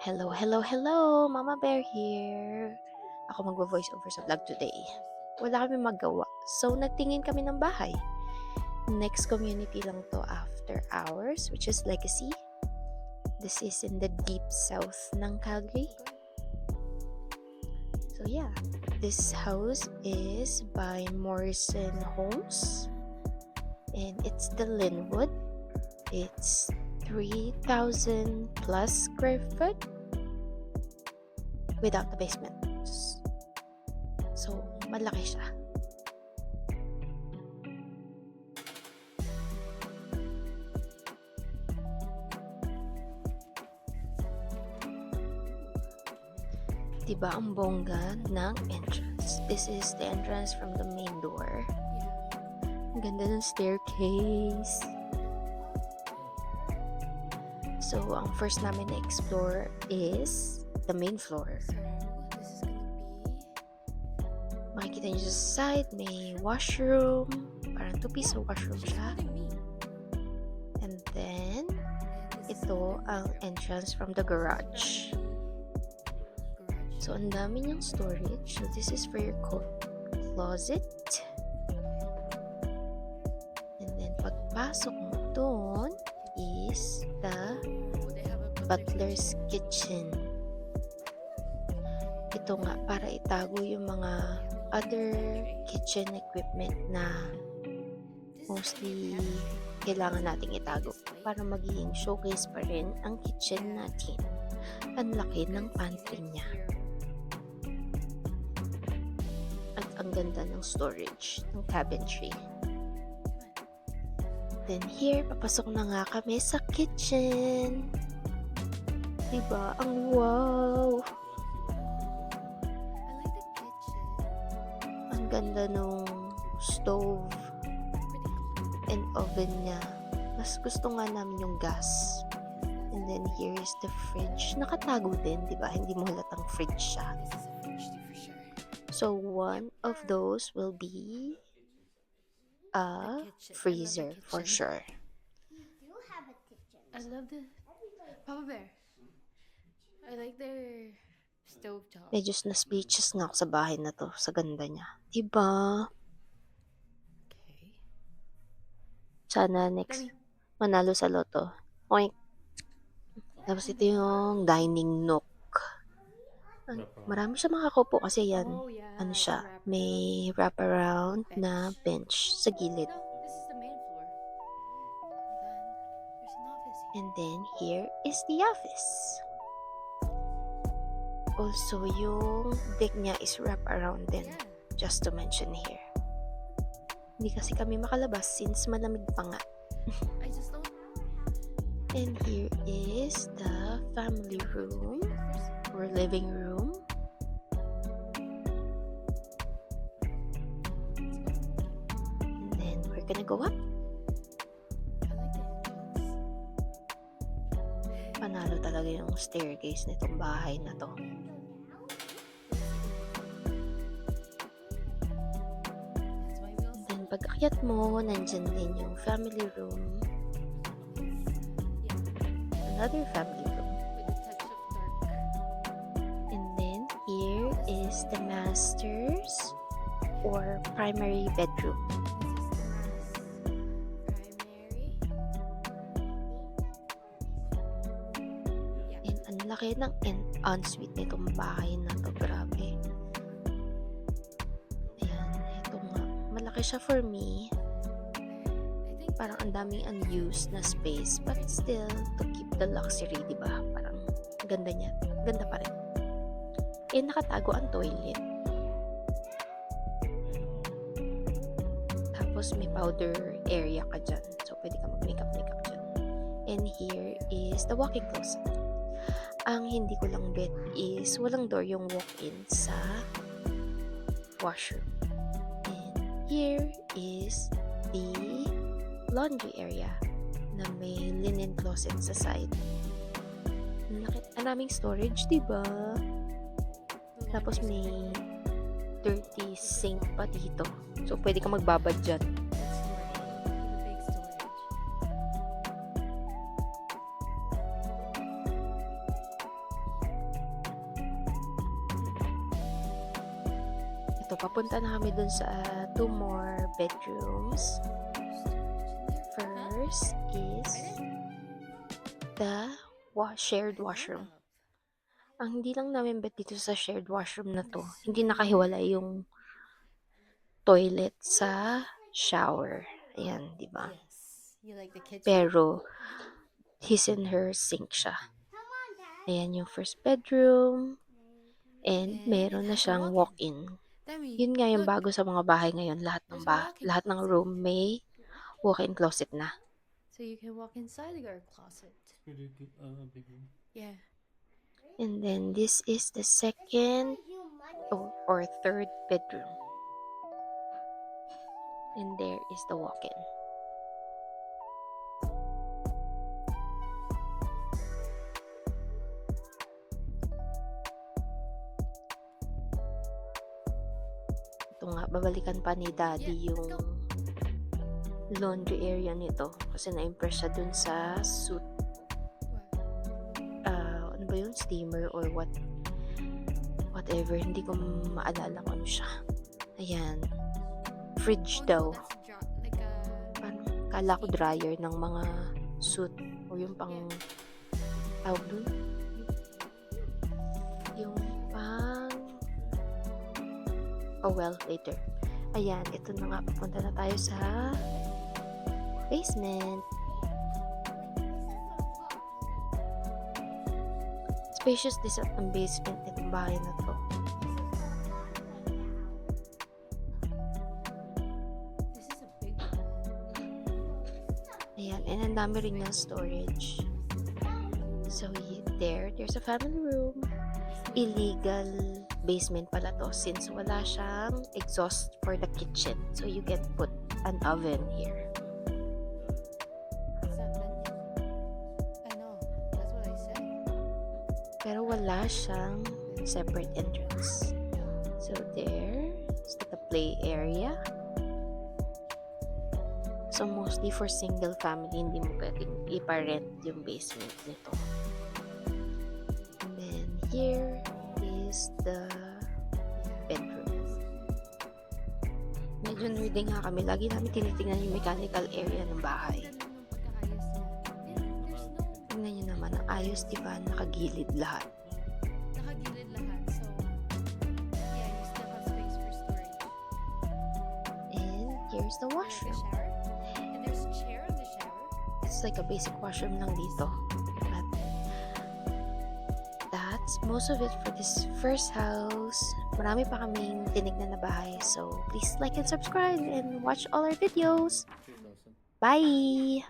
Hello, hello, hello! Mama Bear here. Ako magvo-voice over sa vlog today. Wala kami magawa, so nagtingin kami ng bahay. Next community lang to after ours, which is Legacy. This is in the deep south ng Calgary. So yeah, this house is by Morrison Homes. And it's the Linwood. It's 3,000 plus square foot without the basement. So, malaki siya. Diba ang bongga ng entrance? This is the entrance from the main door. Ang ganda ng staircase. So, ang first namin na explore is the main floor. Makikita nyo sa side, may washroom. Parang two-piece washroom siya. And then, ito ang entrance from the garage. So, ang dami niyang storage. So, this is for your coat closet. And then, pagpasok mo doon is the butler's kitchen. Ito nga, para itago yung mga other kitchen equipment na mostly kailangan nating itago para magiging showcase pa rin ang kitchen natin. Ang laki ng pantry niya. At ang ganda ng storage ng cabinetry. Then here, papasok na nga kami sa kitchen. Diba? Ang wow! Ang ganda nung stove and oven niya. Mas gusto nga namin yung gas. And then here is the fridge. Nakatago din, diba? Hindi mo halatang fridge siya. So one of those will be a freezer for sure. I love the Papa Bear. I like their stove top. Medyo na speechless nga ako sa bahay na to. Sa ganda niya. Diba? Okay. Sana next manalo sa loto. Oink. Tapos ito yung dining nook. Marami siya makakaupo kasi yan. Oh yeah. Ano siya? wrap. May wraparound na bench sa gilid. No, this is the main floor. And then there's an office here. And then here is the office. Also, yung deck niya is wraparound din. Yeah. Just to mention here. Hindi kasi kami makalabas since malamig pa nga. I just don't. And here is the family room or living room. And then we're gonna go up. I like the entrance. Panalo talaga yung staircase nitong bahay na to. That's why we all And then pag akyat mo, nandyan din yung family room. Another family room. with a touch of dark. And then here is the master's or primary bedroom. Primary. Yeah. And ang laki ng ensuite nitong bahay na to. Grabe. Ayan, ito nga. Malaki siya for me. I think Parang ang daming unused na space. But still, to keep the luxury, diba? Parang ganda niya. Ganda pa rin. Eh, nakatago ang toilet. Tapos may powder area ka dyan. So, pwede ka mag-makeup dyan. And here is the walk-in closet. Ang hindi ko lang bet is walang door yung walk-in sa washroom. And here is the laundry area na may linen closet sa side. Ang daming storage, diba? Tapos may dirty sink pa dito. So, pwede ka magbabad dyan. that's the big storage. Ito, papunta na kami dun sa 2 more bedrooms. First is the shared washroom. Ang hindi lang namin bet dito sa shared washroom na to, hindi nakahiwalay yung toilet sa shower. Ayan, di ba? Yes. You like the kitchen? Pero, his and her sink siya. Ayan yung first bedroom. And meron na siyang walk-in. Demi, Yun nga yung look, bago sa mga bahay ngayon. there's a walk-in Lahat ng closet. room may walk-in closet na. So you can walk inside your closet. Pretty good, big one. Yeah. And then this is the second or third bedroom. And there is the walk-in. Ito nga, babalikan pa ni Daddy Yeah, yung let's go. laundry area nito kasi na-impress siya dun sa suit. What? Ano ba yun? Steamer or whatever. Hindi ko maalala kung ano siya. Ayan. Fridge Oh daw. no, that's a like a. Paano? Kala ko dryer ng mga suit o yung pang tawag dun. Yung pang oh well, later. Ayan, ito na nga. Papunta na tayo sa basement. Spacious din ang basement nitong bahay na to. This is a big one. Ayan, and ang dami rin yung storage. So, there's a family room. Illegal basement pala to since wala siyang exhaust for the kitchen. So, you can put an oven here. It's not vented. I know. That's what I said. Pero wala siyang separate entrance. So, there's like a play area. So, mostly for single family, hindi mo pwedeng ipa-rent yung basement nito. And then, here is the bedroom. Medyo nerdy nga kami. Lagi namin tinitingnan yung mechanical area ng bahay. There's no Tingnan nyo naman, ang ayos, diba? Nakagilid lahat. nakagilid lahat. So, yeah, you still have space for storage. And here's the The washroom. shower. And there's a chair in the shower. It's like a basic washroom lang dito. At that's most of it for this first house. Marami pa kaming tinignan na bahay. So, please like and subscribe and watch all our videos. 3,000. Bye!